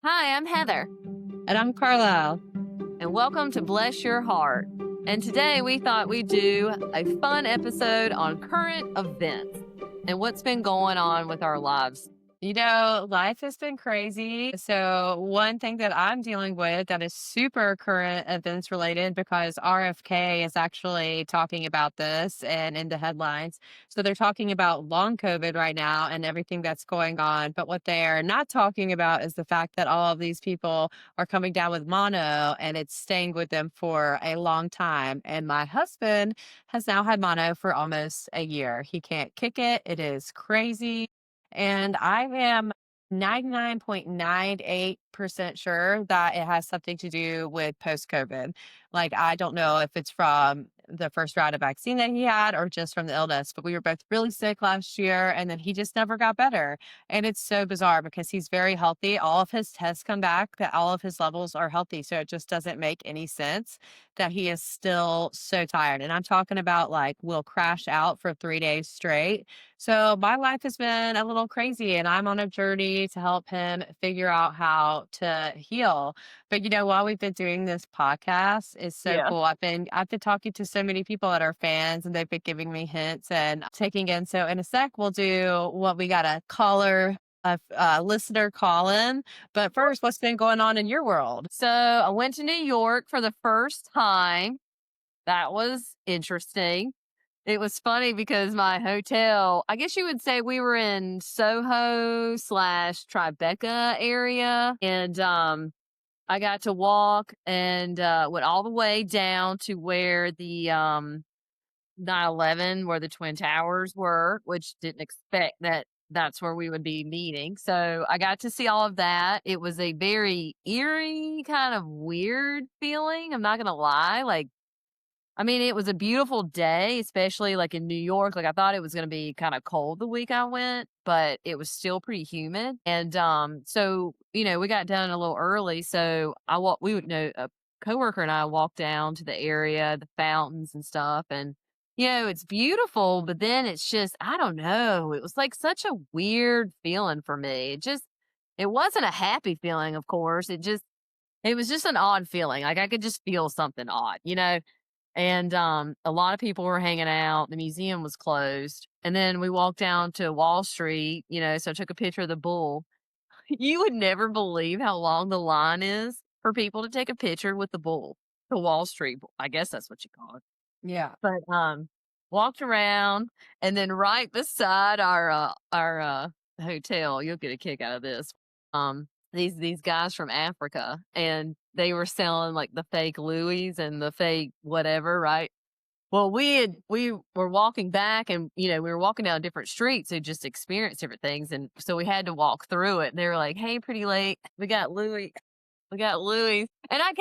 Hi, I'm Heather, And I'm Carlyle. and welcome to Bless Your Heart. And today we thought we'd do a fun episode on current events and what's been going on with our lives. Life has been crazy. So, one thing that I'm dealing with that is super current events related because RFK is actually talking about this and in the headlines. So, they're talking about long COVID right now and everything that's going on. But what they're not talking about is the fact that all of these people are coming down with mono and it's staying with them for a long time. And my husband has now had mono for almost a year. He can't kick it. It is crazy. And I am 99.98% sure that it has something to do with post COVID. Like, I don't know if it's from the first round of vaccine that he had or just from the illness, but we were both really sick last year and then he just never got better. And it's so bizarre because he's very healthy. All of his tests come back that all of his levels are healthy. So it just doesn't make any sense that he is still so tired. And I'm talking about like, will crash out for 3 days straight. So my life has been a little crazy and I'm on a journey to help him figure out how to heal. But while we've been doing this podcast, it's so Yeah. cool. I've been talking to so many people that are fans and they've been giving me hints and taking in. So in a sec, we'll do what we got a listener call in. But first, what's been going on in your world? So I went to New York for the first time. That was interesting. It was funny because my hotel, I guess you would say we were in Soho slash Tribeca area. And I got to walk and went all the way down to where the 9/11, where the Twin Towers were, which didn't expect that that's where we would be meeting. So I got to see all of that. It was a very eerie, kind of weird feeling. I'm not going to lie. It was a beautiful day, especially like in New York. Like I thought it was going to be kind of cold the week I went, but it was still pretty humid. And we got done a little early. So a coworker and I walked down to the area, the fountains and stuff. And, it's beautiful, but then it's just, I don't know. It was like such a weird feeling for me. It wasn't a happy feeling, of course. It was just an odd feeling. Like I could just feel something odd. And a lot of people were hanging out. The museum was closed. And then we walked down to Wall Street, so I took a picture of the bull. You would never believe how long the line is for people to take a picture with the bull, the Wall Street bull. I guess that's what you call it. Yeah. But walked around and then right beside our hotel, you'll get a kick out of this. These guys from Africa, and they were selling like the fake Louis and the fake whatever, right? Well, we were walking back and we were walking down different streets to just experience different things. And so we had to walk through it. And they were like, "Hey, pretty late. We got Louis. We got Louis." And I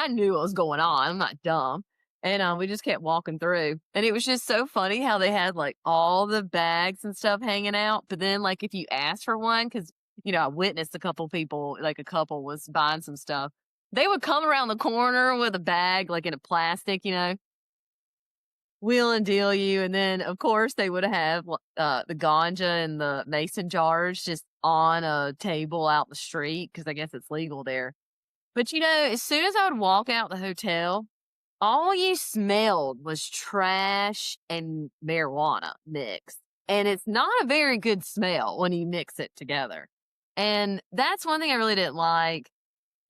knew what was going on. I'm not dumb. And we just kept walking through. And it was just so funny how they had like all the bags and stuff hanging out. But then like if you asked for one, because I witnessed a couple people, like a couple was buying some stuff. They would come around the corner with a bag, like in a plastic, wheel and deal you. And then, of course, they would have the ganja and the mason jars just on a table out in the street because I guess it's legal there. But, as soon as I would walk out the hotel, all you smelled was trash and marijuana mixed. And it's not a very good smell when you mix it together. And that's one thing I really didn't like.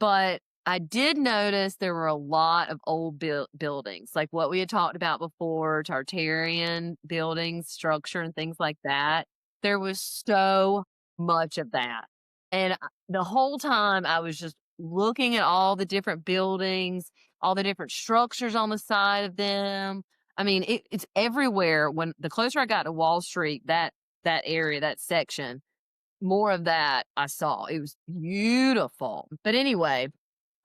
But I did notice there were a lot of old buildings, like what we had talked about before, Tartarian buildings, structure, and things like that. There was so much of that. And the whole time I was just looking at all the different buildings, all the different structures on the side of them. It's everywhere. When the closer I got to Wall Street, that area, that section, more of that I saw. It was beautiful. But anyway,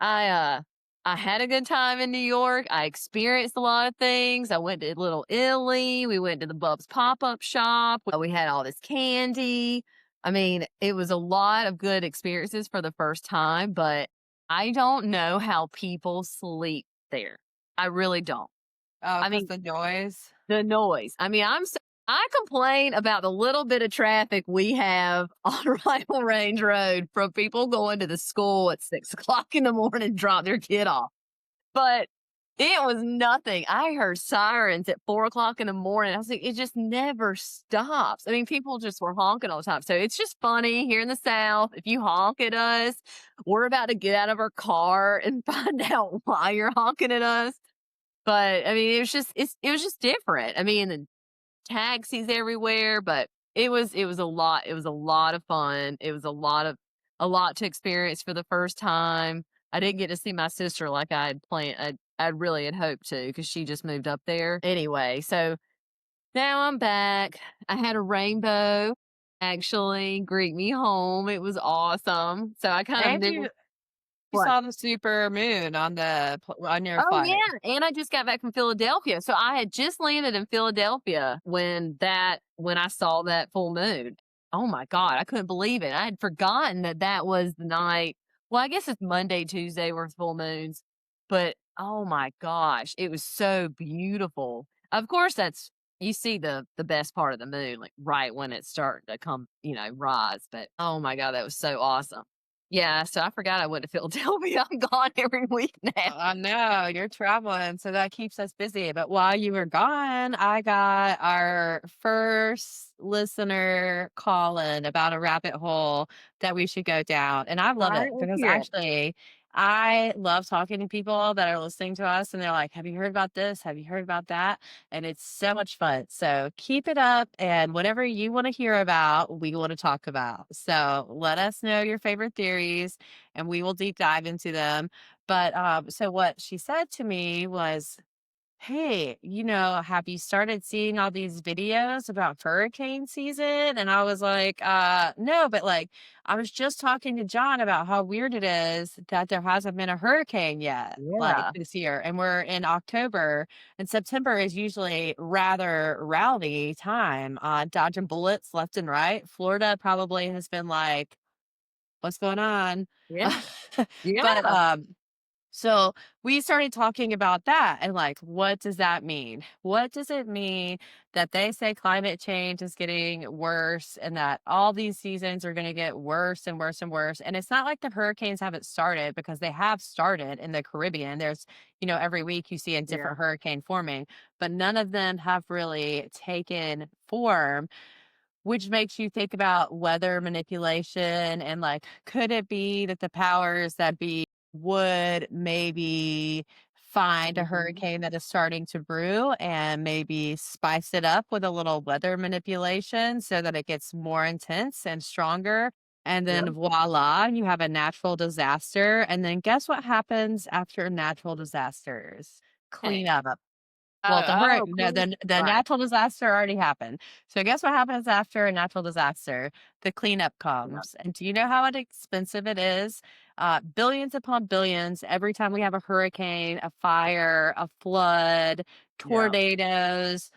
I uh I had a good time in New York. I experienced a lot of things. I went to Little Italy. We went to the Bub's pop-up shop. We had all this candy. It was a lot of good experiences for the first time, but I don't know how people sleep there. I really don't. Oh, I because mean, the noise. the noise. I'm I complain about the little bit of traffic we have on Rifle Range Road from people going to the school at 6 o'clock in the morning to drop their kid off. But it was nothing. I heard sirens at 4 o'clock in the morning. I was like, it just never stops. I mean, people just were honking all the time. So it's just funny here in the South. If you honk at us, we're about to get out of our car and find out why you're honking at us. But I mean, it was just different. I mean, the taxis everywhere, but it was a lot. It was a lot of fun. It was a lot to experience for the first time. I didn't get to see my sister like I had planned. I really had hoped to because she just moved up there. Anyway, so now I'm back. I had a rainbow actually greet me home. It was awesome. So I kind of And knew you what. saw the super moon on on your Oh, flight. yeah, and I just got back from Philadelphia, so I had just landed in Philadelphia when I saw that full moon. Oh my god, I couldn't believe it. I had forgotten that that was the night. Well, I guess it's Monday, Tuesday were full moons, but oh my gosh, it was so beautiful. Of course, that's you see the best part of the moon, like, right when it's starting to come, rise, but oh my god, that was so awesome. Yeah, so I forgot I went to Philadelphia. I'm gone every week now. I know you're traveling, so that keeps us busy. But while you were gone, I got our first listener call in about a rabbit hole that we should go down. And I love Alright, it let's because hear it. actually, I love talking to people that are listening to us and they're like, have you heard about this? Have you heard about that? And it's so much fun. So keep it up. And whatever you want to hear about, we want to talk about. So let us know your favorite theories and we will deep dive into them. But, so what she said to me was, "Hey, have you started seeing all these videos about hurricane season?" And I was like, no, but like, I was just talking to John about how weird it is that there hasn't been a hurricane yet, like Yeah, this year. And we're in October, and September is usually rather rowdy time, dodging bullets left and right. Florida probably has been like, what's going on? yeah, But, yeah, so we started talking about that and like, what does that mean? What does it mean that they say climate change is getting worse and that all these seasons are going to get worse and worse and worse? And it's not like the hurricanes haven't started because they have started in the Caribbean. There's, every week you see a yeah, different hurricane forming, but none of them have really taken form, which makes you think about weather manipulation and like, could it be that the powers that be would maybe find a mhm, hurricane that is starting to brew and maybe spice it up with a little weather manipulation so that it gets more intense and stronger? And yeah, then voila, you have a natural disaster. And then guess what happens after natural disasters? hey. Cleanup. Well, no, Cool. the Right, natural disaster already happened. So guess what happens after a natural disaster? The cleanup yeah, comes. And do you know how expensive it is? Billions upon billions every time we have a hurricane, a fire, a flood, yeah, tornadoes.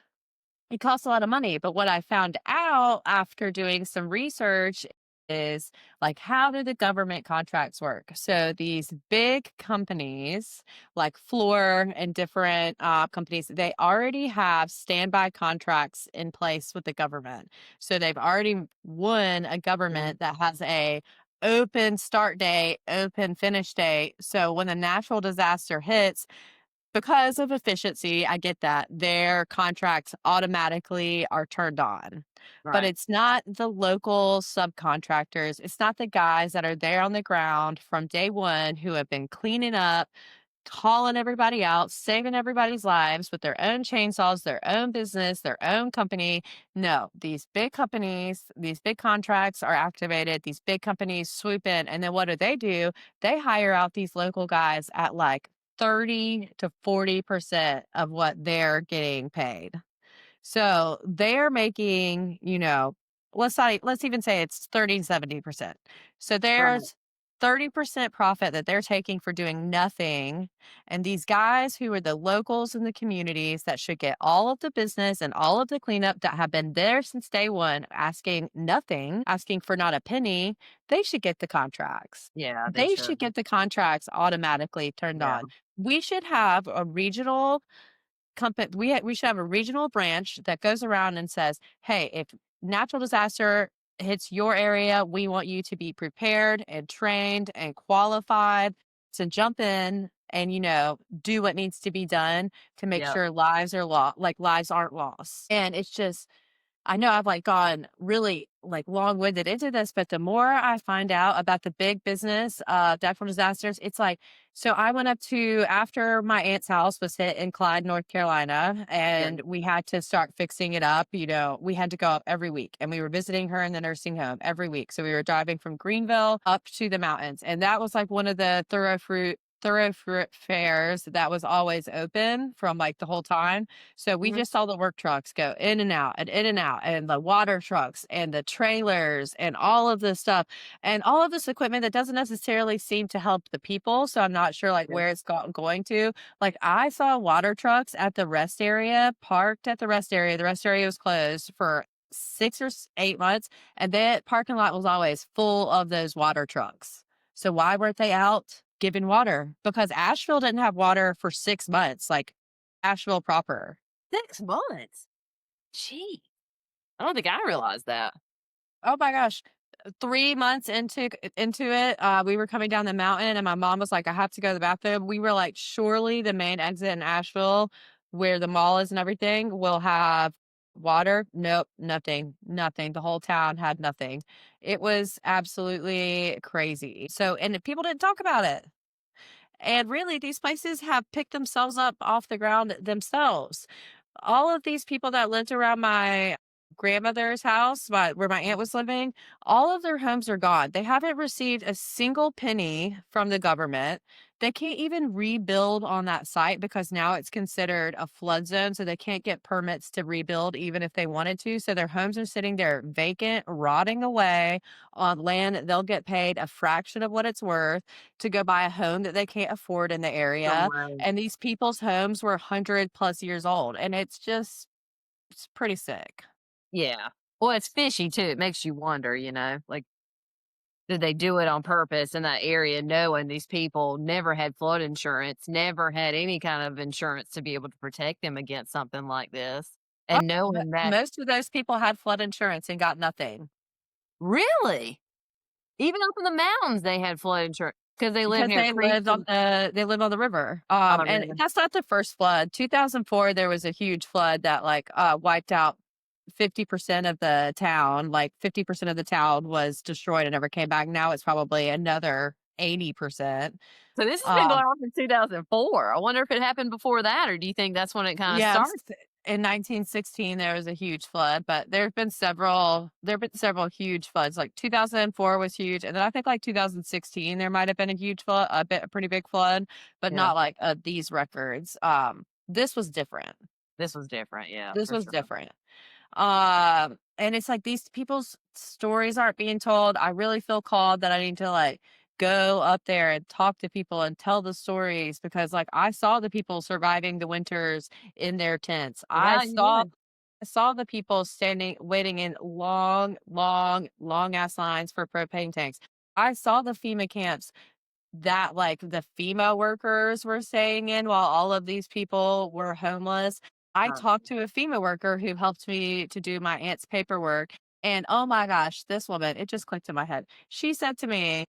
It costs a lot of money, but what I found out after doing some research is like, how do the government contracts work? So these big companies like Fluor and different companies, they already have standby contracts in place with the government. So they've already won a yeah, government that has a open start date, open finish date. So when a natural disaster hits, because of efficiency, I get that. Their contracts automatically are turned on. But right, it's not the local subcontractors. It's not the guys that are there on the ground from day one who have been cleaning up, calling everybody out, saving everybody's lives with their own chainsaws, their own business, their own company. No, these big companies, these big contracts are activated. These big companies swoop in. And then what do? They hire out these local guys at like 30 to 40% of what they're getting paid. So they're making, let's even say it's 30 70%. So right, there's 30% profit that they're taking for doing nothing. And these guys who are the locals in the communities that should get all of the business and all of the cleanup that have been there since day one, asking nothing, asking for not a penny, they should get the contracts. yeah, they They should, should get the contracts automatically turned yeah, on. We should have a regional company we should have a regional branch that goes around and says, "Hey, if natural disaster hits your area, we want you to be prepared and trained and qualified to jump in and, do what needs to be done to make Yep. sure lives aren't lost." And it's just I know I've like gone really like long-winded into this, but the more I find out about the big business natural disasters, it's like so I went up to after my aunt's house was hit in Clyde, North Carolina, Yeah. and we had to start fixing it up. We had to go up every week and we were visiting her in the nursing home every week. So we were driving from Greenville up to the mountains. And that was like one of the thoroughfares that was always open from like the whole time. So we Mhm. just saw the work trucks go in and out and in and out, and the water trucks and the trailers and all of this stuff and all of this equipment that doesn't necessarily seem to help the people. So I'm not sure like Yeah. where it's going to. Like I saw water trucks at the rest area, parked at the rest area. The rest area was closed for 8 months, and that parking lot was always full of those water trucks. So why weren't they out giving water? Because Asheville didn't have water for 6 months, like Asheville proper. 6 months. Gee, I don't think I realized that. Oh my gosh. 3 months into it, we were coming down the mountain and my mom was like, "I have to go to the bathroom." We were like, "Surely the main exit in Asheville, where the mall is and everything, will have water." Nope, nothing, nothing. The whole town had nothing. It was absolutely crazy. So, and people didn't talk about it. And really, these places have picked themselves up off the ground themselves. All of these people that lived around my grandmother's house, where my aunt was living, all of their homes are gone. They haven't received a single penny from the government. They can't even rebuild on that site because now it's considered a flood zone. So they can't get permits to rebuild even if they wanted to. So their homes are sitting there vacant, rotting away on land that they'll get paid a fraction of what it's worth to go buy a home that they can't afford in the No area. way. And these people's homes were 100 plus years old. And it's pretty sick. Yeah. Well, it's fishy too. It makes you wonder, like, did they do it on purpose in that area knowing these people never had flood insurance, never had any kind of insurance to be able to protect them against something like this? Oh, And knowing that most of those people had flood insurance and got nothing really? Even up in the mountains, they had flood insurance because they live because near creeks and they live on the river. on a And river. that's not the first flood. 2004, there was a huge flood that like wiped out 50% of the town. Like 50% of the town was destroyed and never came back. Now it's probably another 80%. So this has been Um, going on since 2004. I wonder if it happened before that, or do you think that's when it kinda Yes, started? in 1916, there was a huge flood, but there have been several huge floods, like 2004 was huge, and then I think, like, 2016, there might have been a huge flood a pretty big flood, but Yeah, not like, these records. This was different. this was different, yeah, This for was sure. different. And it's like these people's stories aren't being told. I really feel called that I need to like go up there and talk to people and tell the stories because like I saw the people surviving the winters in their tents. Yeah, you did. I saw the people standing waiting in long, long, long ass lines for propane tanks. I saw the FEMA camps that, like, the FEMA workers were staying in while all of these people were homeless. I Huh. talked to a FEMA worker who helped me to do my aunt's paperwork, and oh my gosh, this woman, it just clicked in my head. She said to me,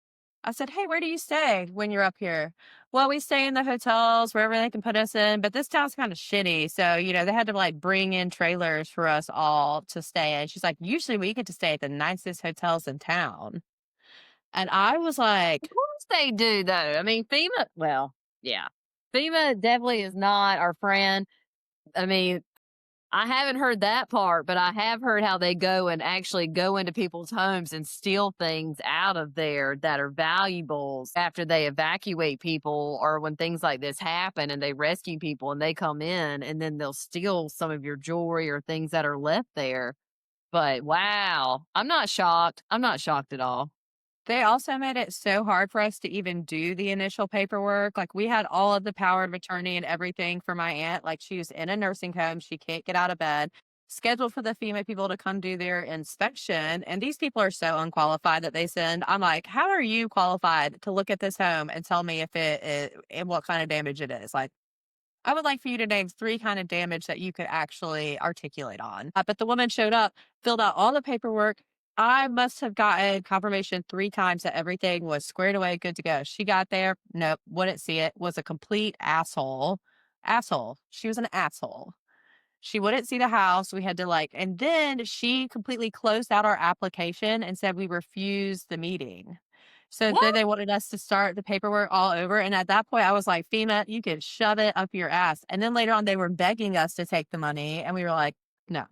I said, "Hey, where do you stay when you're up here?" "Well, we stay in the hotels wherever they can put us in, but this town's kind of shitty. So, they had to like bring in trailers for us all to stay in." She's like, "Usually we get to stay at the nicest hotels in town." And I was Of like, course they do, though. I mean, FEMA well, yeah. FEMA definitely is not our friend. I mean, I haven't heard that part, but I have heard how they go and actually go into people's homes and steal things out of there that are valuables after they evacuate people or when things like this happen and they rescue people and they come in and then they'll steal some of your jewelry or things that are left there. But wow, I'm not shocked. I'm not shocked at all. they also made it so hard for us to even do the initial paperwork. Like, we had all of the power of attorney and everything for my aunt. Like, she was in a nursing home. She can't get out of bed. Scheduled for the FEMA people to come do their inspection. And these people are so unqualified that they send. I'm like, how are you qualified to look at this home and tell me if it and what kind of damage it is? Like, I would like for you to name 3 kind of damage that you could actually articulate on. But the woman showed up, filled out all the paperwork. I must have gotten confirmation 3 times that everything was squared away, good to go. She got there, nope, wouldn't see it, was a complete asshole. Asshole. She was an asshole. She wouldn't see the house. We had to like, and then she completely closed out our application and said we refused the meeting. So then What? they wanted us to start the paperwork all over. And at that point, I was like, FEMA, you can shove it up your ass. And then later on, they were begging us to take the money. And we were like, no,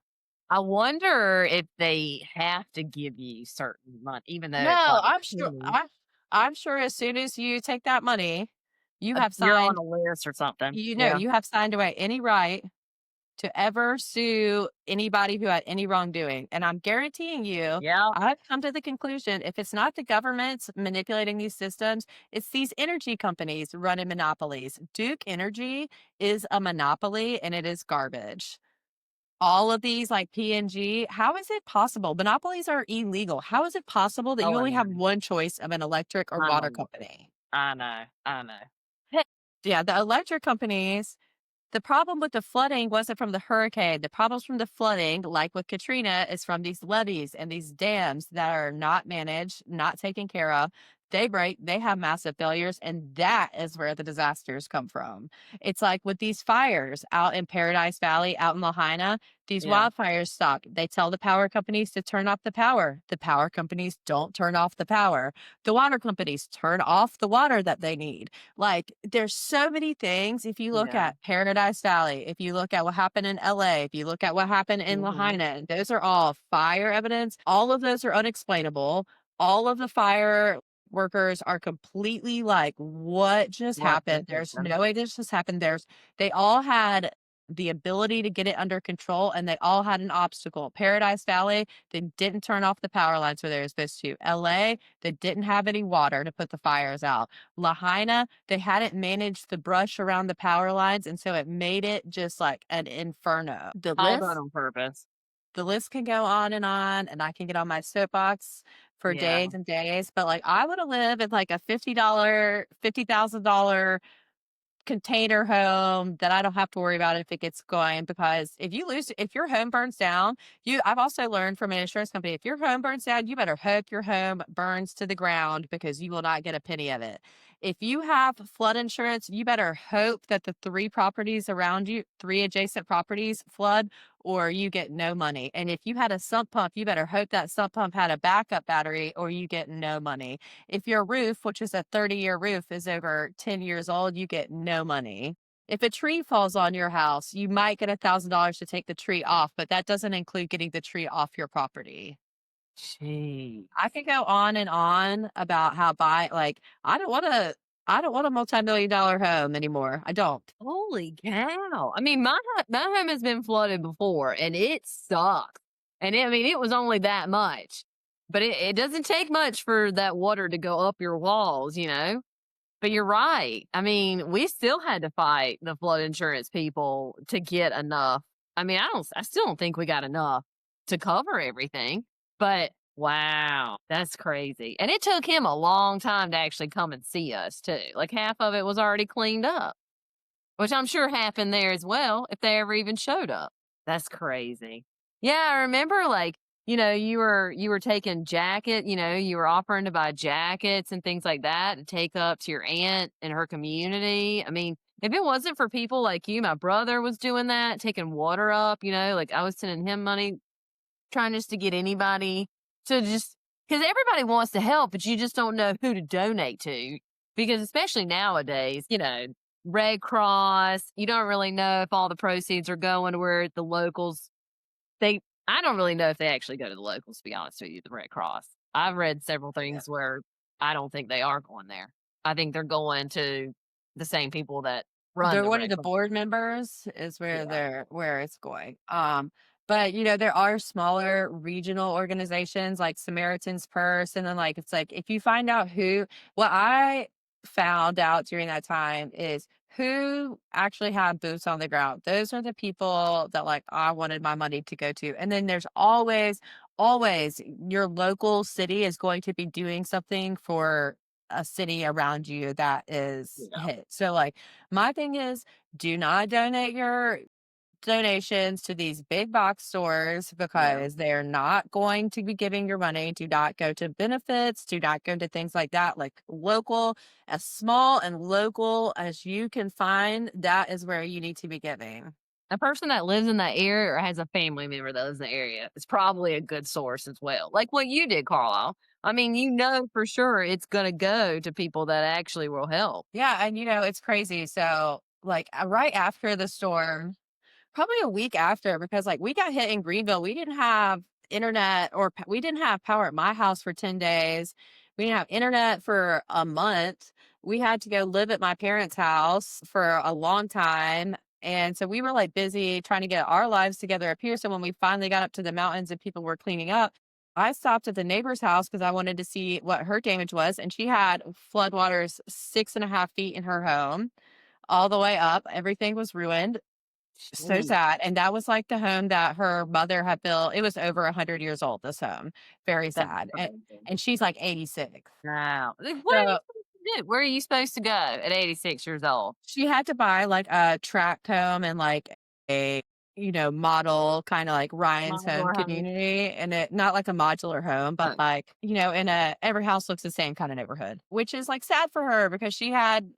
I wonder if they have to give you certain money, even though it's no, like pennies, I'm sure as soon as you take that money, you have you're on signed, a list or something. you know, Yeah. you have signed away any right to ever sue anybody who had any wrongdoing. And I'm guaranteeing you, Yeah. I've come to the conclusion if it's not the government manipulating these systems, it's these energy companies running monopolies. Duke Energy is a monopoly and it is garbage. All of these like PNG, how is it possible? Monopolies are illegal. How is it possible that you Oh, I only have know. one choice of an electric or I water know. company? I know. I know. Hey, Yeah, the electric companies, the problem with the flooding wasn't from the hurricane. The problems from the flooding, like with Katrina, is from these levees and these dams that are not managed, not taken care of. They break, they have massive failures, and that is where the disasters come from. It's like with these fires out in Paradise Valley, out in Lahaina, these yeah. wildfires stop. They tell the power companies to turn off the power. The power companies don't turn off the power. The water companies turn off the water that they need. Like, there's so many things. If you look Yeah. at Paradise Valley, if you look at what happened in LA, if you look at what happened in Mhm. Lahaina, those are all fire evidence. All of those are unexplainable. All of the fire workers are completely like, what just What just happened? There's happened? no way this just happened. They all had the ability to get it under control and they all had an obstacle. Paradise Valley, they didn't turn off the power lines where they were supposed to. LA, they didn't have any water to put the fires out. Lahaina, they hadn't managed the brush around the power lines, and so it made it just like an inferno. All done on purpose. The list can go on, and I can get on my soapbox for Yeah. days and days. But like, I would have lived in like a $50,000 container home that I don't have to worry about if it gets going because if your home burns down, I've also learned from an insurance company, if your home burns down, you better hope your home burns to the ground because you will not get a penny of it. If you have flood insurance, you better hope that the 3 properties around you, 3 adjacent properties flood or you get no money. And if you had a sump pump, you better hope that sump pump had a backup battery or you get no money. If your roof, which is a 30-year roof, is over 10 years old, you get no money. If a tree falls on your house, you might get $1,000 to take the tree off, but that doesn't include getting the tree off your property. Gee. I could go on and on about how like I don't want a multi-million-dollar home anymore. I don't. Holy cow. I mean, my home has been flooded before, and it sucks. And I mean, it was only that much, but it doesn't take much for that water to go up your walls, you know? But you're right. I mean, we still had to fight the flood insurance people to get enough. I mean, I still don't think we got enough to cover everything. But wow, that's crazy. And it took him a long time to actually come and see us too. Like half of it was already cleaned up, which I'm sure happened there as well if they ever even showed up. That's crazy. Yeah, I remember like, you were taking you were offering to buy jackets and things like that to take up to your aunt and her community. I mean, if it wasn't for people like you, my brother was doing that, taking water up, like I was sending him money, trying just to get anybody to just because everybody wants to help, but you just don't know who to donate to. Because especially nowadays, Red Cross, you don't really know if all the proceeds are going to where the locals they I don't really know if they actually go to the locals, to be honest with you, the Red Cross. I've read several things where I don't think they are going there. I think they're going to the same people that run They're the one of Red the Cross. board members is Yeah. where it's going. But there are smaller regional organizations like Samaritan's Purse, and then like it's like if you find out what I found out during that time is who actually had boots on the ground. Those are the people that like I wanted my money to go to. And then there's always your local city is going to be doing something for a city around you that is Yeah. hit. So, like, my thing is, do not donate your donations to these big box stores Yeah. because they're not going to be giving your money. Do not go to benefits. Do not go to things like that. Like local, as small and local as you can find, that is where you need to be giving. A person that lives in that area or has a family member that lives in the area is probably a good source as well. Like what you did, Carlisle. I mean, you know for sure it's gonna go to people that actually will help. Yeah. And, it's crazy. So, like, right after the storm, probably a week after, because, like, we got hit in Greenville, we didn't have internet we didn't have power at my house for 10 days. We didn't have internet for a month. We had to go live at my parents' house for a long time, and so we were, like, busy trying to get our lives together up here, so when we finally got up to the mountains and people were cleaning up, I stopped at the neighbor's house because I wanted to see what her damage was, and she had floodwaters 6.5 feet in her home all the way up. Everything was ruined. So Jeez, sad, and that was, like, the home that her mother had built. It was over 100 years old, this home. Very that's sad, crazy. and she's, like, 86. Wow. Like, what are you So, supposed to do? Where are you supposed to go at 86 years old? she had to buy, like, a tract home and, like, a, model, kinda like Ryan's home Modular home. community, and it not like a modular home, but, Oh, like, in a every house looks the same kinda neighborhood, which is, like, sad for her because she had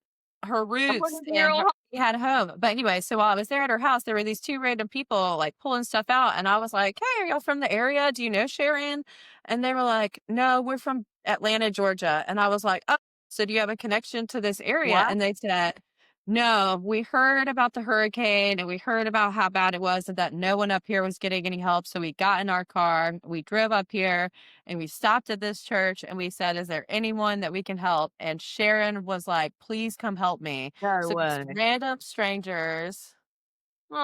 her a roots and 100-year-old home. she had a home. But anyway, so while I was there at her house, there were these 2 random people, like, pulling stuff out, and I was like, "Hey, are y'all from the area? Do you know Sharon?" And they were like, "No, we're from Atlanta, Georgia." And I was like, "Oh, so do you have a connection to this area?" What? And they said, "No, we heard about the hurricane and we heard about how bad it was and that no one up here was getting any help. So we got in our car, we drove up here and we stopped at this church and we said, 'Is there anyone that we can help?' And Sharon was like, 'Please come help me.'" No So way.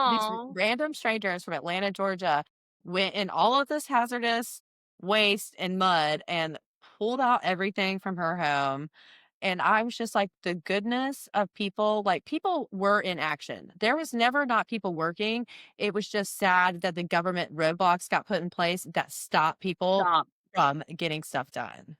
these Aw. random strangers from Atlanta, Georgia went in all of this hazardous waste and mud and pulled out everything from her home, and I was just like, the goodness of people, like, people were in action. There was never not people working. It was just sad that the government roadblocks got put in place that stopped people Stop. from getting stuff done,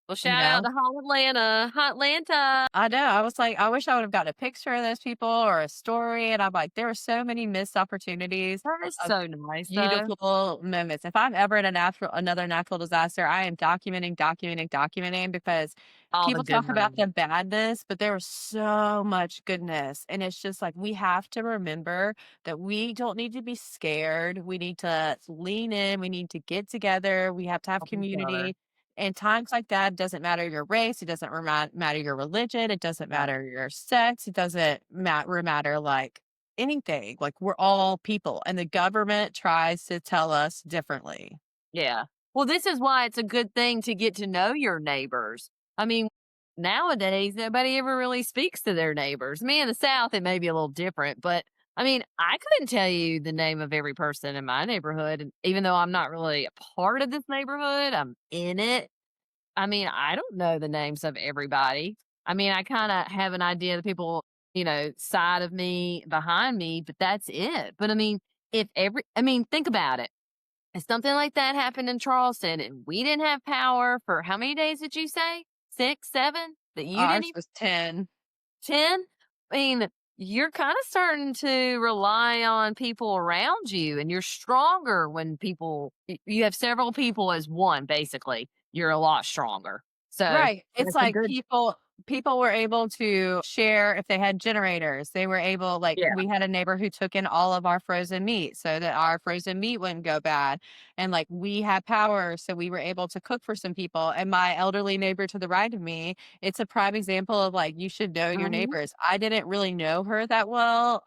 Well, you shout out know? to Hot Atlanta. Hot Atlanta. I know. I was like, I wish I would have gotten a picture of those people or a story. And I'm like, there were so many missed opportunities That is of so nice, though. beautiful moments. If I'm ever in another natural disaster, I am documenting, documenting, documenting because All the people good talk about the moments. badness, but there was so much goodness. And it's just like we have to remember that we don't need to be scared. We need to lean in. We need to get together. We have to have Help each other. community. And times like that doesn't matter your race, it doesn't matter your religion, it doesn't Yeah. matter your sex, it doesn't matter like anything. Like we're all people, and the government tries to tell us differently. Yeah. Well, this is why it's a good thing to get to know your neighbors. I mean, nowadays, nobody ever really speaks to their neighbors. Me in the South, it may be a little different, but I mean, I couldn't tell you the name of every person in my neighborhood. And even though I'm not really a part of this neighborhood, I'm in it. I mean, I don't know the names of everybody. I mean, I kind of have an idea of the people, side of me, behind me, but that's it. But I mean, think about it. If something like that happened in Charleston and we didn't have power for how many days did you say? 6, 7? That you didn't Ours even was 10. 10? I mean, you're kinda starting to rely on people around you, and you're stronger when you have several people as one, basically. You're a lot stronger. So, Right. It's that's a like good. people were able to share if they had generators. They were able, like, Yeah. we had a neighbor who took in all of our frozen meat so that our frozen meat wouldn't go bad. And like we had power, so we were able to cook for some people. And my elderly neighbor to the right of me, it's a prime example of like you should know your Mhm. neighbors. I didn't really know her that well.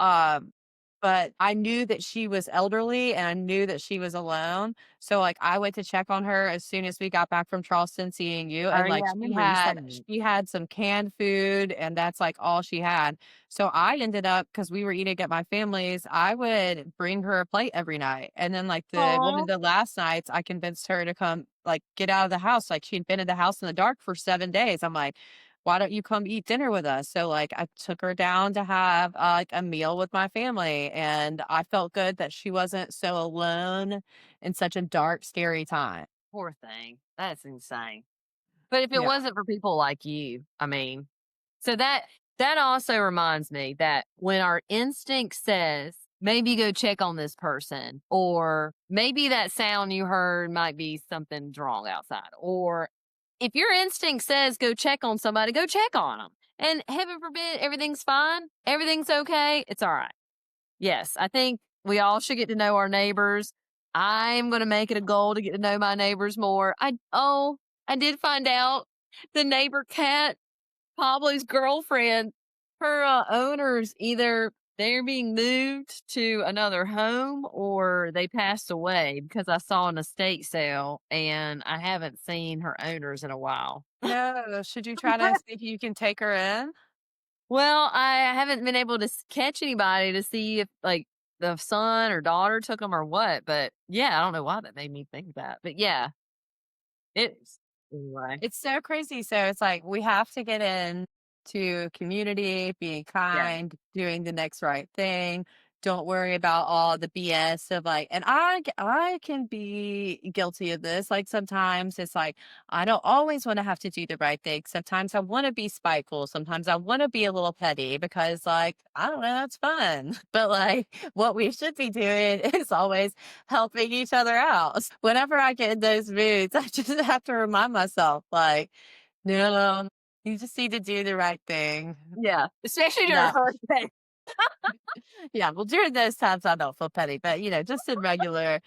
But I knew that she was elderly and I knew that she was alone. So, like, I went to check on her as soon as we got back from Charleston seeing you, Oh, and, like, yeah, I remember you saying she had some canned food, and that's, like, all she had. So I ended up, because we were eating at my family's, I would bring her a plate every night, and then, like, that. the one of Aw, the last nights, I convinced her to come, like, get out of the house, like, she'd been in the house in the dark for 7 days. I'm like, "Why don't you come eat dinner with us?" So, like, I took her down to have, like, a meal with my family, and I felt good that she wasn't so alone in such a dark, scary time. poor thing. That's insane. But if it Yeah. wasn't for people like you, I mean, so that also reminds me that when our instinct says, maybe go check on this person, or maybe that sound you heard might be something's wrong outside, or if your instinct says go check on somebody, go check on them. And heaven forbid everything's fine, everything's okay, it's all right. Yes, I think we all should get to know our neighbors. I'm going to make it a goal to get to know my neighbors more. I did find out the neighbor cat, Pablo's girlfriend, her owners either they're being moved to another home or they passed away because I saw an estate sale and I haven't seen her owners in a while. No, should you try to see if you can take her in? Well, I haven't been able to catch anybody to see if like the son or daughter took them or what. But yeah, I don't know why that made me think that. But yeah, it's anyway. It's so crazy. So it's like we have to get in to community, being Yeah, kind, doing the next right thing. Don't worry about all the BS of like, and I can be guilty of this. Like sometimes it's like I don't always want to have to do the right thing. Sometimes I want to be spiteful. Sometimes I want to be a little petty because like I don't know, it's fun. But like what we should be doing is always helping each other out. Whenever I get in those moods, I just have to remind myself, like, no, you just need to do the right thing. yeah, especially during No, hurricane. yeah. Well, during those times, I don't feel petty, but just in regular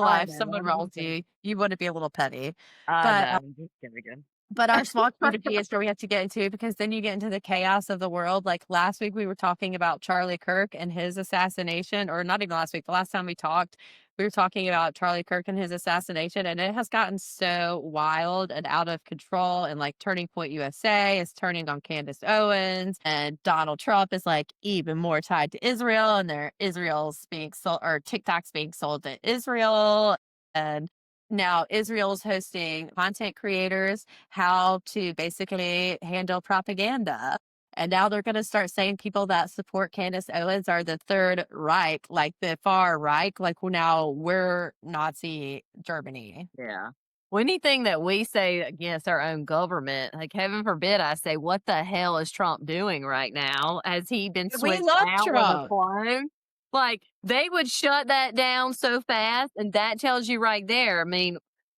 I life, know. someone I'm just wrongs kidding. you, you want to be a little petty. I know. But I'm just kidding. our small community is where we have to get into because then you get into the chaos of the world. Like last week, we were talking about Charlie Kirk and his assassination, or not even last week, the last time we talked, we were talking about Charlie Kirk and his assassination, and it has gotten so wild and out of control. And like Turning Point USA is turning on Candace Owens, and Donald Trump is like even more tied to Israel, and Israel's being sold, or TikTok's being sold to Israel. And now Israel's hosting content creators how to basically handle propaganda. And now they're going to start saying people that support Candace Owens are the Third Reich, like the far right. Like now we're Nazi Germany. Yeah. Well, anything that we say against our own government, like heaven forbid, I say, what the hell is Trump doing right now? Has he been We switched love out with a Trump. clone? Like they would shut that down so fast, and that tells you right there. I mean,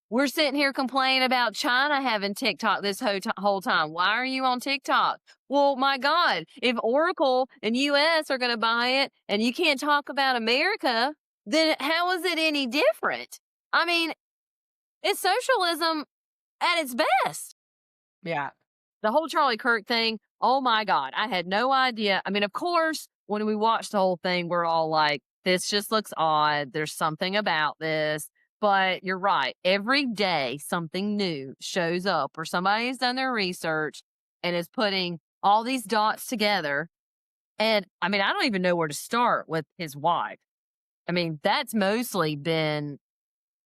we're sitting here complaining about China having TikTok this whole time. Why are you on TikTok? Well, my God, if Oracle and US are going to buy it, and you can't talk about America, then how is it any different? I mean, it's socialism at its best. Yeah. The whole Charlie Kirk thing, oh my God, I had no idea. I mean, of course, when we watched the whole thing, we're all like, this just looks odd. There's something about this. But you're right. Every day, something new shows up where somebody has done their research and is putting all these dots together. And I mean, I don't even know where to start with his wife. I mean, that's mostly been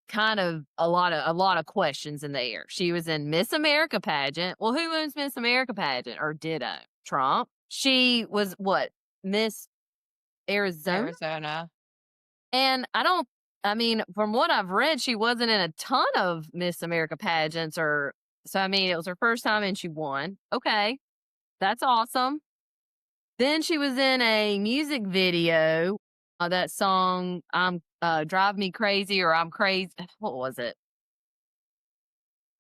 kind of a lot of questions in the air. She was in Miss America pageant. Well, who owns Miss America pageant or did own? Trump. She was what? Miss Arizona? Arizona. And I mean, from what I've read, she wasn't in a ton of Miss America pageants or so I mean, it was her first time and she won. Okay. That's awesome. Then she was in a music video, that song, Drive Me Crazy or I'm Crazy. What was it?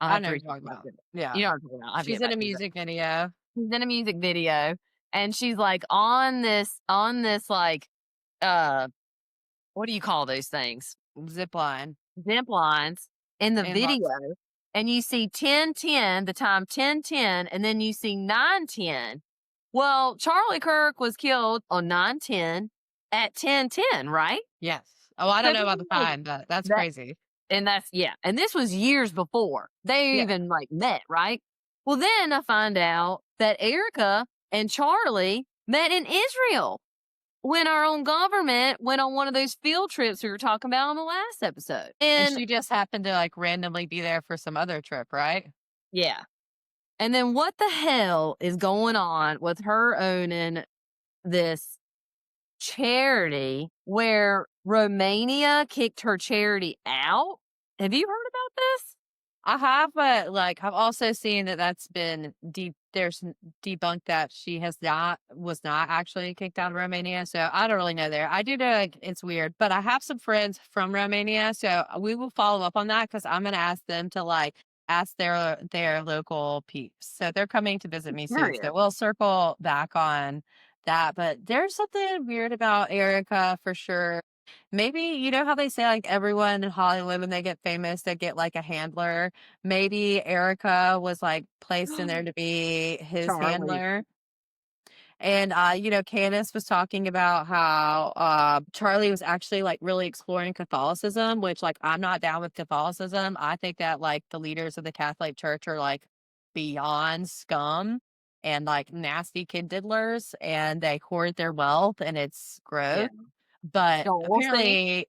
I'll I have know to what reach you're talking out to about. it. Yeah. You know what I'm talking about. I have to She's get in a back to you, but music video. she's in a music video, and she's, like, on this, like, uh, what do you call those things? Zip line. Zip lines in the And video, lots. and you see 10:10, the time 10:10, and then you see 9:10. Well, Charlie Kirk was killed on 9:10 at 10:10, right? Yes. Oh, I So don't know this about the is like time, but that's that crazy. and that's yeah, and this was years before they Yeah. even, like, met, right? Well, then I find out that Erica and Charlie met in Israel when our own government went on one of those field trips we were talking about on the last episode. And And she just happened to like randomly be there for some other trip, right? yeah. And then what the hell is going on with her owning this charity where Romania kicked her charity out? Have you heard about this? I have, but, like, I've also seen that that's been debunked that she has not was not actually kicked out of Romania, so I don't really know there. I do know, like, it's weird, but I have some friends from Romania, so we will follow up on that because 'cause I'm gonna ask them to, like, ask their local peeps. So they're coming to visit me soon, Curious. so we'll circle back on that, but there's something weird about Erica for sure. Maybe you know how they say, like, everyone in Hollywood, when they get famous, they get, like, a handler? Maybe Erica was, like, placed in there to be his Charlie. handler. And, Candace was talking about how, Charlie was actually, like, really exploring Catholicism, which, like, I'm not down with Catholicism. I think that, like, the leaders of the Catholic Church are, like, beyond scum and, like, nasty kid diddlers, and they hoard their wealth, and it's Yeah. gross. But So we'll see.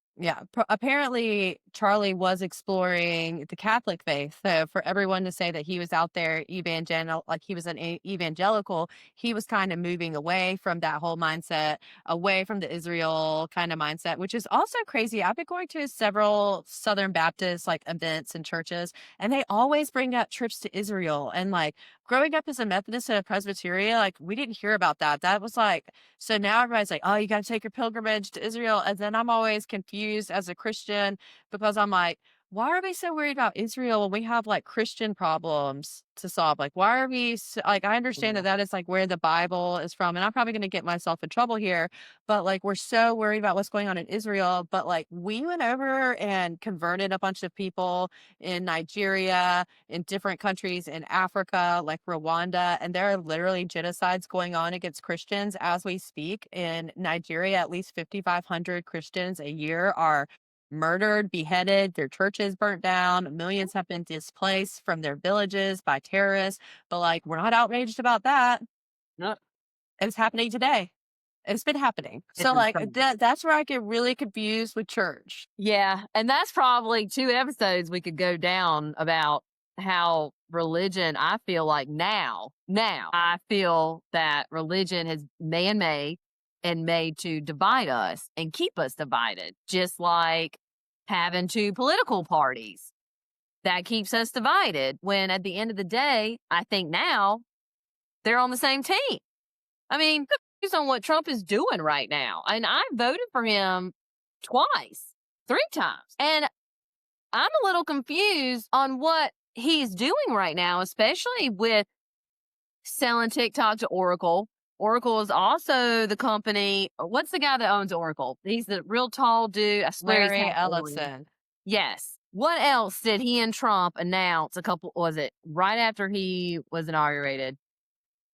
apparently Charlie was exploring the Catholic faith. So for everyone to say that he was out there evangelical, like he was an evangelical, he was kind of moving away from that whole mindset, away from the Israel kind of mindset, which is also crazy. I've been going to several Southern Baptist like events and churches, and they always bring up trips to Israel. And like growing up as a Methodist and a Presbyterian, like we didn't hear about that. That was like so now everybody's like, "Oh, you got to take your pilgrimage to Israel." And then I'm always confused as a Christian because I'm like, why are we so worried about Israel when we have like Christian problems to solve? Like, why are we like, I understand that Yeah. that is like where the Bible is from. And I'm probably going to get myself in trouble here, but like, we're so worried about what's going on in Israel. But like, we went over and converted a bunch of people in Nigeria, in different countries in Africa, like Rwanda, and there are literally genocides going on against Christians as we speak. In Nigeria, at least 5,500 Christians a year are murdered, beheaded, their churches burnt down, millions have been displaced from their villages by terrorists. But like, we're not outraged about that. No, It's happening today. It's been happening. it So is like crazy. that's where I get really confused with church. Yeah, and that's probably 2 episodes we could go down about how religion, I feel like now, I feel that religion is man-made and made to divide us and keep us divided, just like having 2 political parties. That keeps us divided when at the end of the day, I think now they're on the same team. I mean, confused on what Trump is doing right now. And I voted for him twice, 3 times. And I'm a little confused on what he's doing right now, especially with selling TikTok to Oracle. Oracle is also the company. What's the guy that owns Oracle? He's the real tall dude. I swear he's Larry half Oriental. Ellison. Yes. What else did he and Trump announce a couple was it right after he was inaugurated?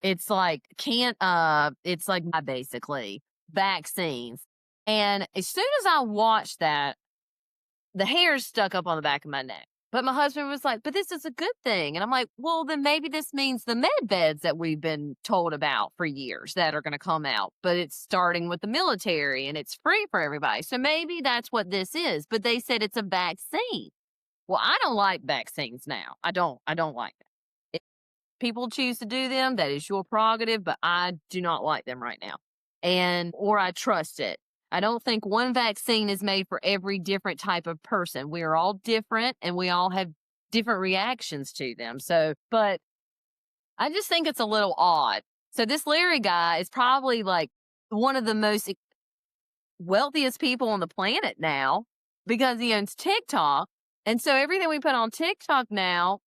It's like can't it's like basically vaccines. And as soon as I watched that, the hair stuck up on the back of my neck. But my husband was like, "But this is a good thing." And I'm like, "Well, then maybe this means the med beds that we've been told about for years that are going to come out, but it's starting with the military and it's free for everybody. So maybe that's what this is." But they said it's a vaccine. Well, I don't like vaccines now. I don't like them. If people choose to do them, that is your prerogative, but I do not like them right now. And or I trust it. I don't think one vaccine is made for every different type of person. We are all different and we all have different reactions to them. So, but I just think it's a little odd. So this Larry guy is probably like one of the most wealthiest people on the planet now because he owns TikTok. And so everything we put on TikTok now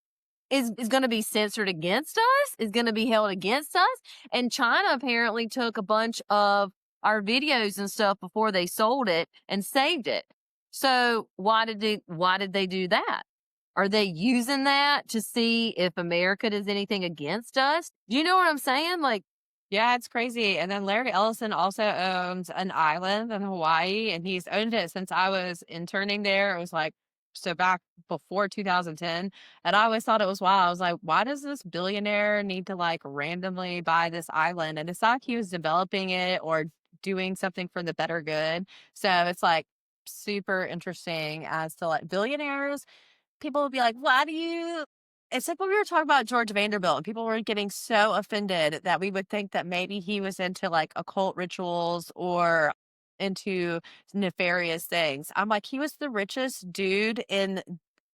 is going to be censored against us, is going to be held against us. And China apparently took a bunch of our videos and stuff before they sold it and saved it. So why did they do that? Are they using that to see if America does anything against us? Do you know what I'm saying? Like, Yeah, it's crazy. And then Larry Ellison also owns an island in Hawaii, and he's owned it since I was interning there. It was like, so back before 2010. And I always thought it was wild. I was like, why does this billionaire need to like randomly buy this island? And it's not like he was developing it or doing something for the better good. So it's like super interesting as to like billionaires people would be like, "Why do you?" It's like when we were talking about George Vanderbilt, and people were getting so offended that we would think that maybe he was into like occult rituals or into nefarious things. I'm like, he was the richest dude in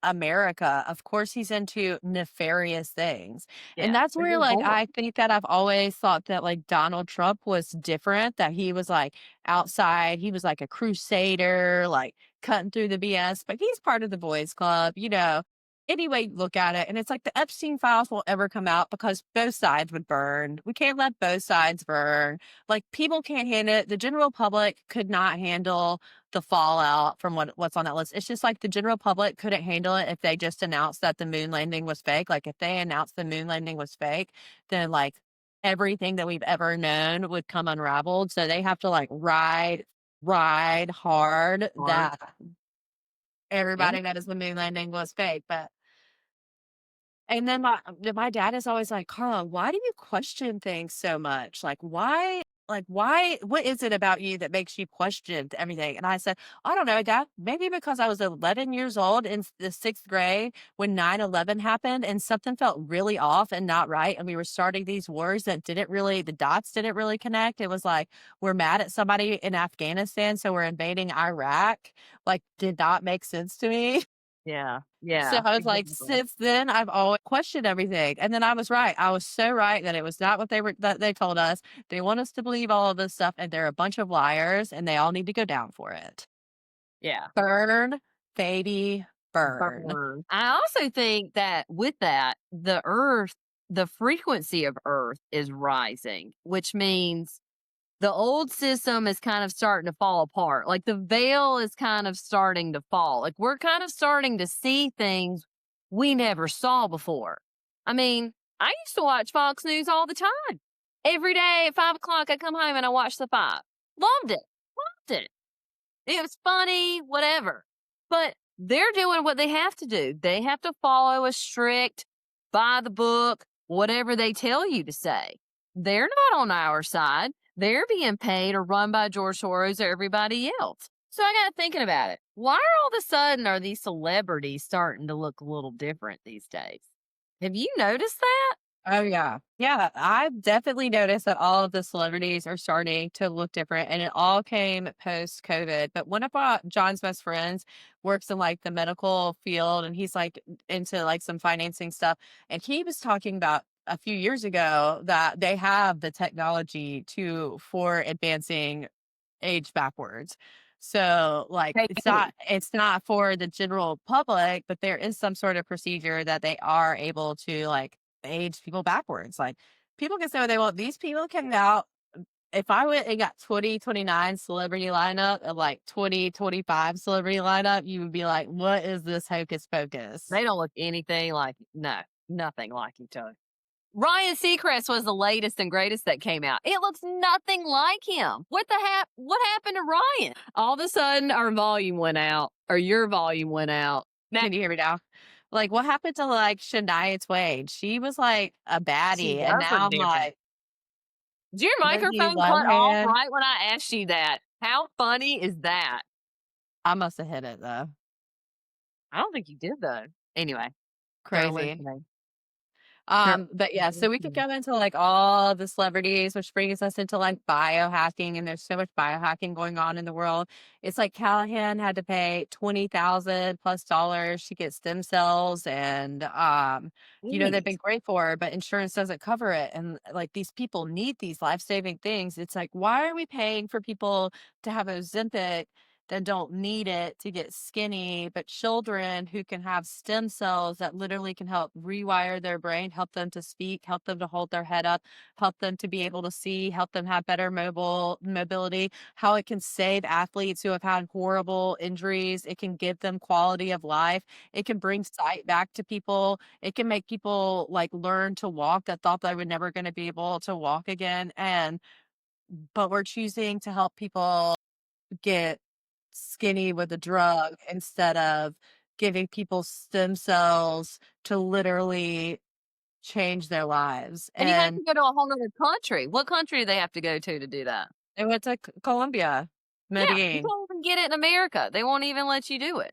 America, of course he's into nefarious things. And Yeah, that's they're where, just like, bored. I think that I've always thought that, like, Donald Trump was different, that he was, like, outside, he was like a crusader, like, cutting through the BS, but he's part of the boys club, you know? Any way you look at it, and it's like the Epstein files won't ever come out because both sides would burn. We can't let both sides burn. Like, people can't handle it. The general public could not handle the fallout from what's on that list. It's just like the general public couldn't handle it if they just announced that the moon landing was fake. Like, if they announced the moon landing was fake, then, like, everything that we've ever known would come unraveled. So they have to, like, ride hard Hard. that Yeah, everybody knows the moon landing was fake. But and then my dad is always like, "Carla, why do you question things so much? Like, why what is it about you that makes you question everything?" And I said, "I don't know, Dad. Maybe because I was 11 years old in the 6th grade when 9/11 happened and something felt really off and not right, and we were starting these wars that didn't really the dots didn't really connect. It was like, we're mad at somebody in Afghanistan, so we're invading Iraq. Like, did not make sense to me." yeah, So yeah, I was like, exactly. since then, I've always questioned everything. And then I was right. I was so right that it was not what that they told us. They want us to believe all of this stuff, and they're a bunch of liars, and they all need to go down for it. Yeah. Burn, baby, burn. Burn. I also think that with that, the frequency of Earth is rising, which means the old system is kind of starting to fall apart. Like the veil is kind of starting to fall. Like we're kind of starting to see things we never saw before. I mean, I used to watch Fox News all the time. Every day at 5 o'clock, I come home and I watch the five. Loved it. Loved it. It was funny, whatever. But they're doing what they have to do. They have to follow a strict, by the book, whatever they tell you to say. They're not on our side. They're being paid or run by George Soros or everybody else. So I got thinking about it. Why are all of a sudden are these celebrities starting to look a little different these days? Have you noticed that? Oh, yeah. Yeah, I've definitely noticed that all of the celebrities are starting to look different, and it all came post-COVID. But one of John's best friends works in, like, the medical field, and he's, like, into, like, some financing stuff, and he was talking about a few years ago that they have the technology for advancing age backwards. So, like, Hey, it's not for the general public, but there is some sort of procedure that they are able to, like, age people backwards. Like, people can say what they want. These people can now if I went and got 2029 celebrity lineup and, like, 2025 celebrity lineup, you would be like, "What is this hocus pocus?" they don't look anything like no, nothing like each other. Ryan Seacrest was the latest and greatest that came out. It looks nothing like him. What happened to Ryan? All of a sudden our volume went out or your volume went out. Now Can you hear me now? Like, what happened to, like, Shania Twain? She was, like, a she baddie, and does look now I'm different. like, Did your Lindsay microphone cut off Lohan. right when I asked you that? How funny is that? I must have hit it, though. I don't think you did though. Anyway, they're Crazy. listening. They're But yeah, so we could listening. go into like all the celebrities, which brings us into like biohacking, and there's so much biohacking going on in the world. It's like Callahan had to pay 20,000 plus dollars to get stem cells, and they've been Jeez. great for her, but insurance doesn't cover it. And like these people need these life-saving things. It's like, why are we paying for people to have Ozempic that don't need it to get skinny, but children who can have stem cells that literally can help rewire their brain, help them to speak, help them to hold their head up, help them to be able to see, help them have better mobility, how it can save athletes who have had horrible injuries. It can give them quality of life. It can bring sight back to people. It can make people like learn to walk that thought they were never going to be able to walk again. But we're choosing to help people get skinny with a drug instead of giving people stem cells to literally change their lives. And you have And to go to a whole other country. What country do they have to go to do that? they went to Colombia, Yeah, you Medellin. can't even get it in America. They won't even let you do it.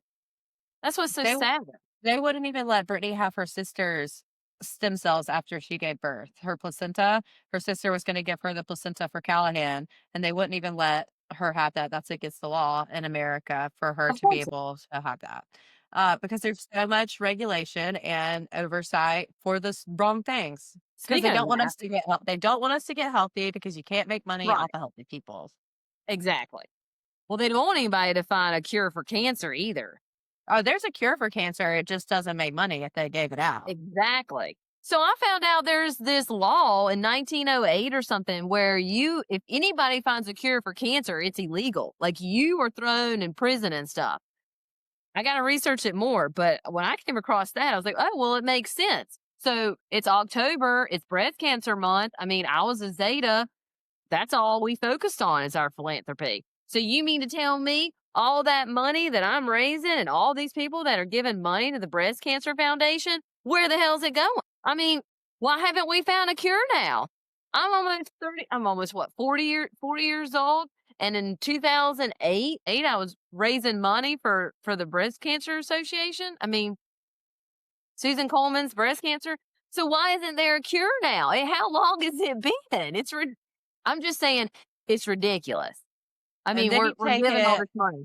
That's what's so They sad. they wouldn't even let Brittany have her sister's stem cells after she gave birth. Her placenta, her sister was going to give her the placenta for Callahan, and they wouldn't even let her have that. That's against the law in America for her Of to be course. able to have that. because there's so much regulation and oversight for this wrong things. Because they Speaking of don't want that, us to get they don't want us to get healthy because you can't make money off right, of healthy people. exactly. Well, they don't want anybody to find a cure for cancer either. Oh, there's a cure for cancer. It just doesn't make money if they gave it out. Exactly. So I found out there's this law in 1908 or something where if anybody finds a cure for cancer, it's illegal. Like you are thrown in prison and stuff. I got to research it more. But when I came across that, I was like, oh, well, it makes sense. So it's October, it's breast cancer month. I mean, I was a Zeta. That's all we focused on is our philanthropy. So you mean to tell me all that money that I'm raising and all these people that are giving money to the Breast Cancer Foundation, where the hell's it going? I mean, why haven't we found a cure now? I'm almost 30, I'm almost what, 40 years old. And in 2008, I was raising money for the Breast Cancer Association. I mean, Susan Coleman's breast cancer. So why isn't there a cure now? How long has it been? I'm just saying it's ridiculous. I And mean, then we're giving all this money.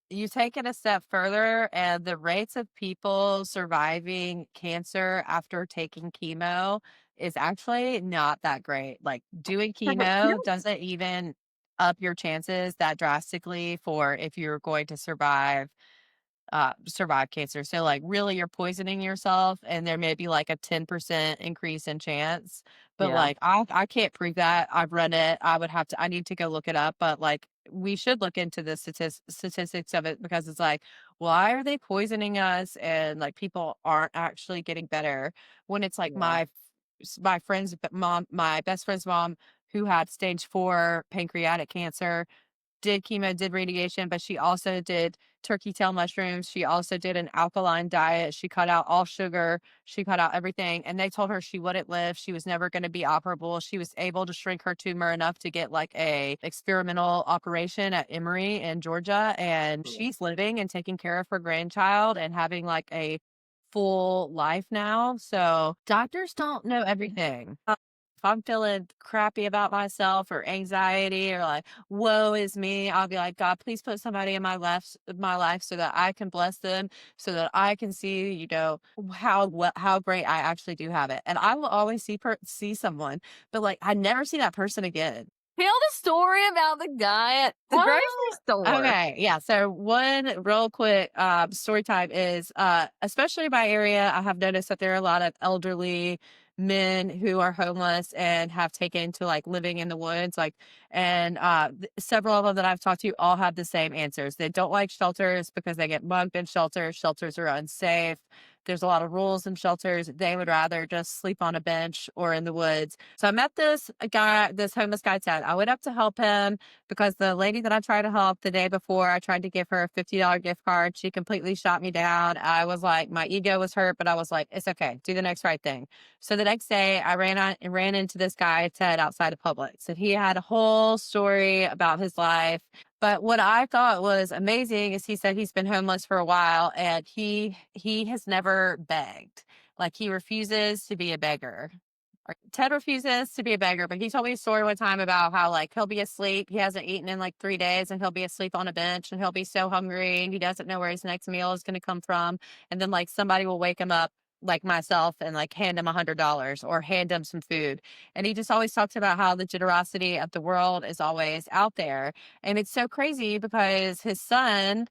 you take it a step further, and the rates of people surviving cancer after taking chemo is actually not that great. Like doing chemo No. doesn't even up your chances that drastically for if you're going to survive cancer. So like really you're poisoning yourself and there may be like a 10% increase in chance. But Yeah. like I can't prove that. I've run it. I need to go look it up. But like we should look into the statistics of it because it's like, why are they poisoning us? And like people aren't actually getting better when it's like Yeah. my friend's mom, my best friend's mom who had stage 4 pancreatic cancer did chemo, did radiation, but she also did turkey tail mushrooms. She also did an alkaline diet. She cut out all sugar. She cut out everything. And they told her she wouldn't live. She was never going to be operable. She was able to shrink her tumor enough to get like a experimental operation at Emory in Georgia. And Mm. she's living and taking care of her grandchild and having like a full life now. So doctors don't know everything. If I'm feeling crappy about myself or anxiety or like, woe is me, I'll be like, God, please put somebody in my life so that I can bless them, so that I can see, how great I actually do have it. And I will always see someone, but like I never see that person again. Tell the story about the guy at the grocery Oh, store. okay. Yeah. So one real quick story time is especially in my area, I have noticed that there are a lot of elderly men who are homeless and have taken to like living in the woods. Like and several of them that I've talked to all have the same answers. They don't like shelters because they get mugged in shelters. Shelters are unsafe. There's a lot of rules in shelters. They would rather just sleep on a bench or in the woods. So I met this homeless guy, Ted. I went up to help him because the lady that I tried to help the day before, I tried to give her a $50 gift card. She completely shot me down. I was like, my ego was hurt, but I was like, it's okay. Do the next right thing. So the next day I ran into this guy, Ted, outside of Publix. And he had a whole story about his life. But what I thought was amazing is he said he's been homeless for a while and he has never begged. Like he refuses to be a beggar. Ted refuses to be a beggar, but he told me a story one time about how like he'll be asleep. He hasn't eaten in like 3 days and he'll be asleep on a bench and he'll be so hungry and he doesn't know where his next meal is going to come from. And then like somebody will wake him up like myself and like hand him $100 or hand him some food. And he just always talks about how the generosity of the world is always out there. And it's so crazy because his son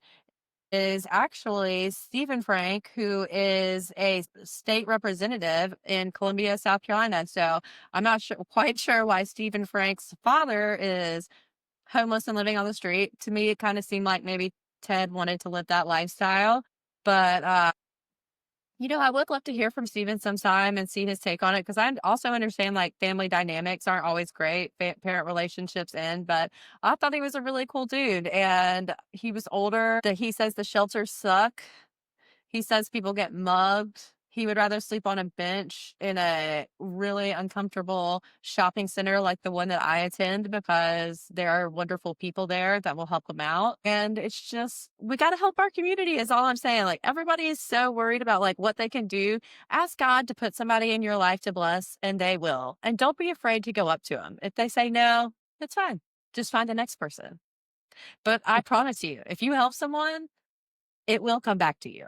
is actually Stephen Frank, who is a state representative in Columbia, South Carolina. So I'm not quite sure why Stephen Frank's father is homeless and living on the street. To me, it kind of seemed like maybe Ted wanted to live that lifestyle. But I would love to hear from Steven sometime and see his take on it because I also understand like family dynamics aren't always great, parent relationships end. But I thought he was a really cool dude, and he was older. That he says the shelters suck. He says people get mugged. He would rather sleep on a bench in a really uncomfortable shopping center like the one that I attend because there are wonderful people there that will help him out. And it's just, we got to help our community, is all I'm saying. Like, everybody is so worried about like what they can do. Ask God to put somebody in your life to bless, and they will. And don't be afraid to go up to them. If they say no, it's fine. Just find the next person. But I promise you, if you help someone, it will come back to you.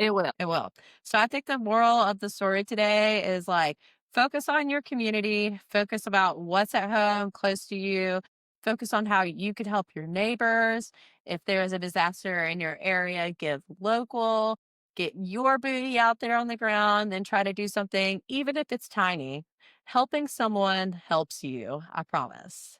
It will. It will. So I think the moral of the story today is like focus on your community, focus about what's at home close to you, focus on how you could help your neighbors. If there is a disaster in your area, give local, get your booty out there on the ground and try to do something, even if it's tiny. Helping someone helps you, I promise.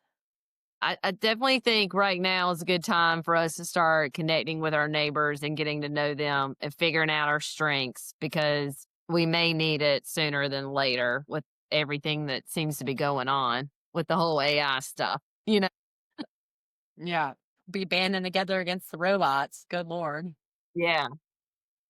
I definitely think right now is a good time for us to start connecting with our neighbors and getting to know them and figuring out our strengths because we may need it sooner than later with everything that seems to be going on with the whole AI stuff, you know? Yeah. Be banding together against the robots. Good Lord. Yeah.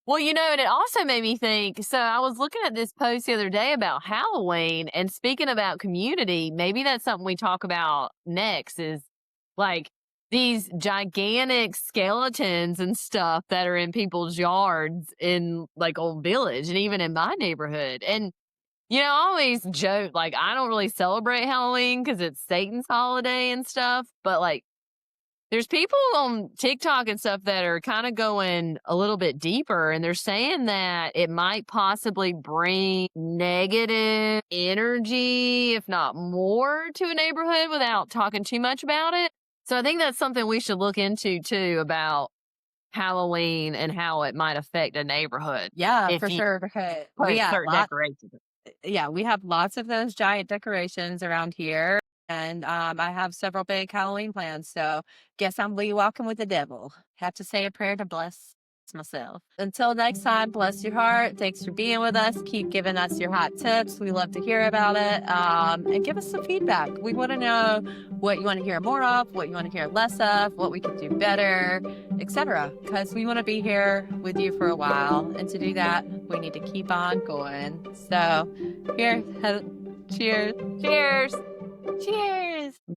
Well, and it also made me think. So I was looking at this post the other day about Halloween, and speaking about community, maybe that's something we talk about next is like these gigantic skeletons and stuff that are in people's yards in like old village and even in my neighborhood. And I always joke like I don't really celebrate Halloween because it's Satan's holiday and stuff, but like there's people on TikTok and stuff that are kind of going a little bit deeper, and they're saying that it might possibly bring negative energy, if not more, to a neighborhood without talking too much about it. So I think that's something we should look into too about Halloween and how it might affect a neighborhood Yeah, if for you sure. Because we put got certain decorations. yeah, we have lots of those giant decorations around here. And I have several big Halloween plans. So guess I'm walking with the devil. Have to say a prayer to bless myself. Until next time, bless your heart. Thanks for being with us. Keep giving us your hot tips. We love to hear about it. And give us some feedback. We want to know what you want to hear more of, what you want to hear less of, what we can do better, etc. Because we want to be here with you for a while. And to do that, we need to keep on going. So here, cheers. Cheers. Cheers.